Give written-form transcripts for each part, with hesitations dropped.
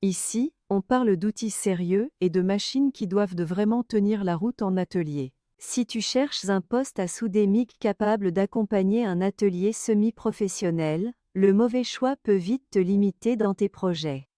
Ici, on parle d'outils sérieux et de machines qui doivent vraiment tenir la route en atelier. Si tu cherches un poste à souder MIG capable d'accompagner un atelier semi-professionnel, le mauvais choix peut vite te limiter dans tes projets.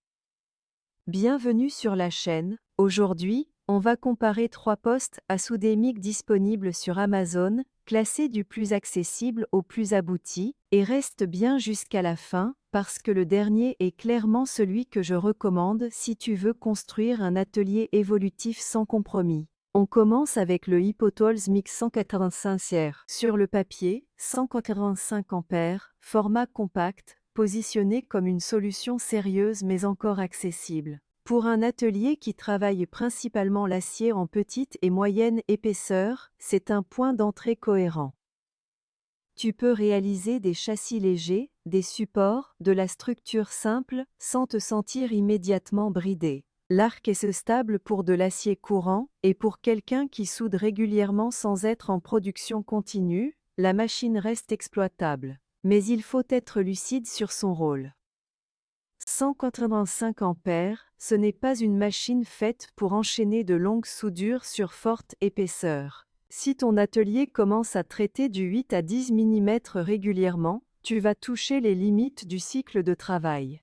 Bienvenue sur la chaîne. Aujourd'hui, on va comparer 3 postes à souder MIG disponibles sur Amazon, classés du plus accessible au plus abouti, et reste bien jusqu'à la fin, parce que le dernier est clairement celui que je recommande si tu veux construire un atelier évolutif sans compromis. On commence avec le HippoTools MIG 185R. Sur le papier, 185 ampères, format compact, positionné comme une solution sérieuse mais encore accessible. Pour un atelier qui travaille principalement l'acier en petite et moyenne épaisseur, c'est un point d'entrée cohérent. Tu peux réaliser des châssis légers, des supports, de la structure simple, sans te sentir immédiatement bridé. L'arc est stable pour de l'acier courant, et pour quelqu'un qui soude régulièrement sans être en production continue, la machine reste exploitable. Mais il faut être lucide sur son rôle. 185 ampères, ce n'est pas une machine faite pour enchaîner de longues soudures sur forte épaisseur. Si ton atelier commence à traiter du 8 à 10 mm régulièrement, tu vas toucher les limites du cycle de travail.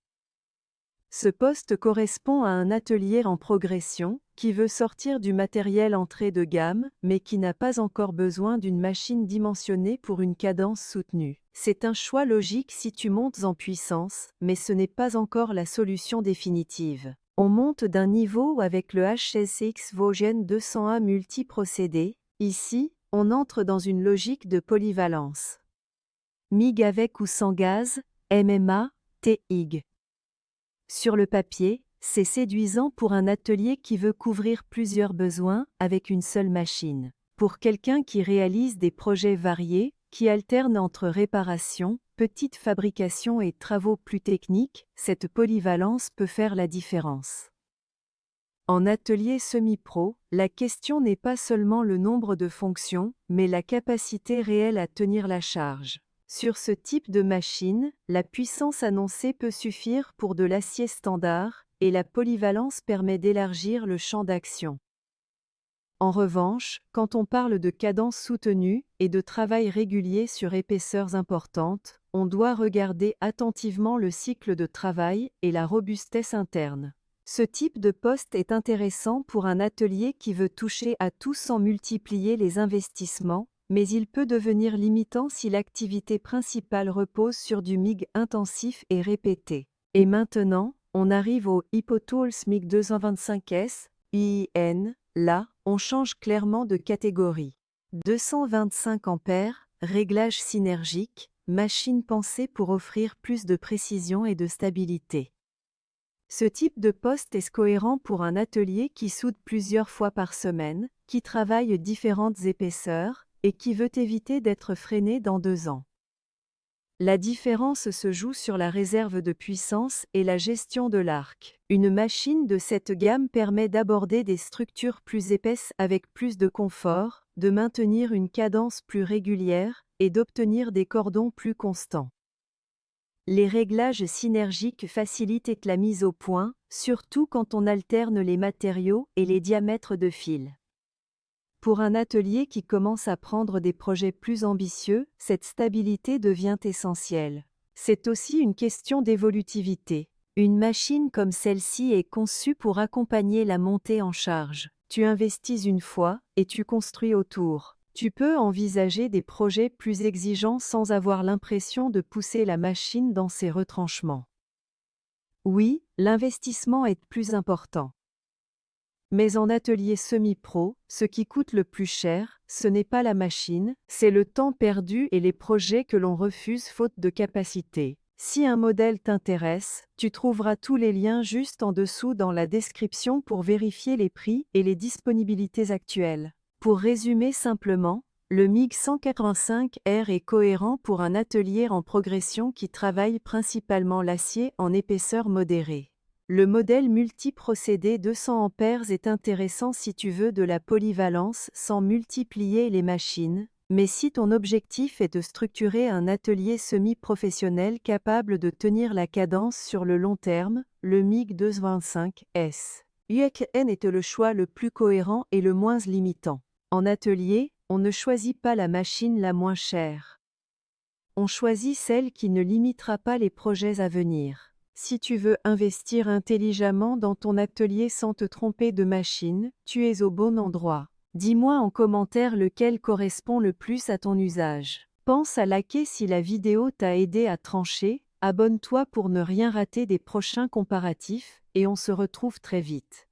Ce poste correspond à un atelier en progression, qui veut sortir du matériel entrée de gamme, mais qui n'a pas encore besoin d'une machine dimensionnée pour une cadence soutenue. C'est un choix logique si tu montes en puissance, mais ce n'est pas encore la solution définitive. On monte d'un niveau avec le HSX Vosgen 201 multiprocédé. Ici, on entre dans une logique de polyvalence. MIG avec ou sans gaz, MMA, TIG. Sur le papier, c'est séduisant pour un atelier qui veut couvrir plusieurs besoins avec une seule machine. Pour quelqu'un qui réalise des projets variés, qui alternent entre réparation, petite fabrication et travaux plus techniques, cette polyvalence peut faire la différence. En atelier semi-pro, la question n'est pas seulement le nombre de fonctions, mais la capacité réelle à tenir la charge. Sur ce type de machine, la puissance annoncée peut suffire pour de l'acier standard, et la polyvalence permet d'élargir le champ d'action. En revanche, quand on parle de cadence soutenue et de travail régulier sur épaisseurs importantes, on doit regarder attentivement le cycle de travail et la robustesse interne. Ce type de poste est intéressant pour un atelier qui veut toucher à tout sans multiplier les investissements, mais il peut devenir limitant si l'activité principale repose sur du MIG intensif et répété. Et maintenant, on arrive au HippoTools MIG 225S, IIN. Là, on change clairement de catégorie. 225 ampères, réglage synergique, machine pensée pour offrir plus de précision et de stabilité. Ce type de poste est cohérent pour un atelier qui soude plusieurs fois par semaine, qui travaille différentes épaisseurs, et qui veut éviter d'être freiné dans 2 ans. La différence se joue sur la réserve de puissance et la gestion de l'arc. Une machine de cette gamme permet d'aborder des structures plus épaisses avec plus de confort, de maintenir une cadence plus régulière, et d'obtenir des cordons plus constants. Les réglages synergiques facilitent la mise au point, surtout quand on alterne les matériaux et les diamètres de fil. Pour un atelier qui commence à prendre des projets plus ambitieux, cette stabilité devient essentielle. C'est aussi une question d'évolutivité. Une machine comme celle-ci est conçue pour accompagner la montée en charge. Tu investis une fois, et tu construis autour. Tu peux envisager des projets plus exigeants sans avoir l'impression de pousser la machine dans ses retranchements. Oui, l'investissement est plus important. Mais en atelier semi-pro, ce qui coûte le plus cher, ce n'est pas la machine, c'est le temps perdu et les projets que l'on refuse faute de capacité. Si un modèle t'intéresse, tu trouveras tous les liens juste en dessous dans la description pour vérifier les prix et les disponibilités actuelles. Pour résumer simplement, le MIG 185R est cohérent pour un atelier en progression qui travaille principalement l'acier en épaisseur modérée. Le modèle multiprocédé 200 ampères est intéressant si tu veux de la polyvalence sans multiplier les machines, Mais si ton objectif est de structurer un atelier semi-professionnel capable de tenir la cadence sur le long terme, le MIG 225S UECN est le choix le plus cohérent et le moins limitant. En atelier, on ne choisit pas la machine la moins chère. On choisit celle qui ne limitera pas les projets à venir. Si tu veux investir intelligemment dans ton atelier sans te tromper de machine, tu es au bon endroit. Dis-moi en commentaire lequel correspond le plus à ton usage. Pense à liker si la vidéo t'a aidé à trancher, abonne-toi pour ne rien rater des prochains comparatifs, et on se retrouve très vite.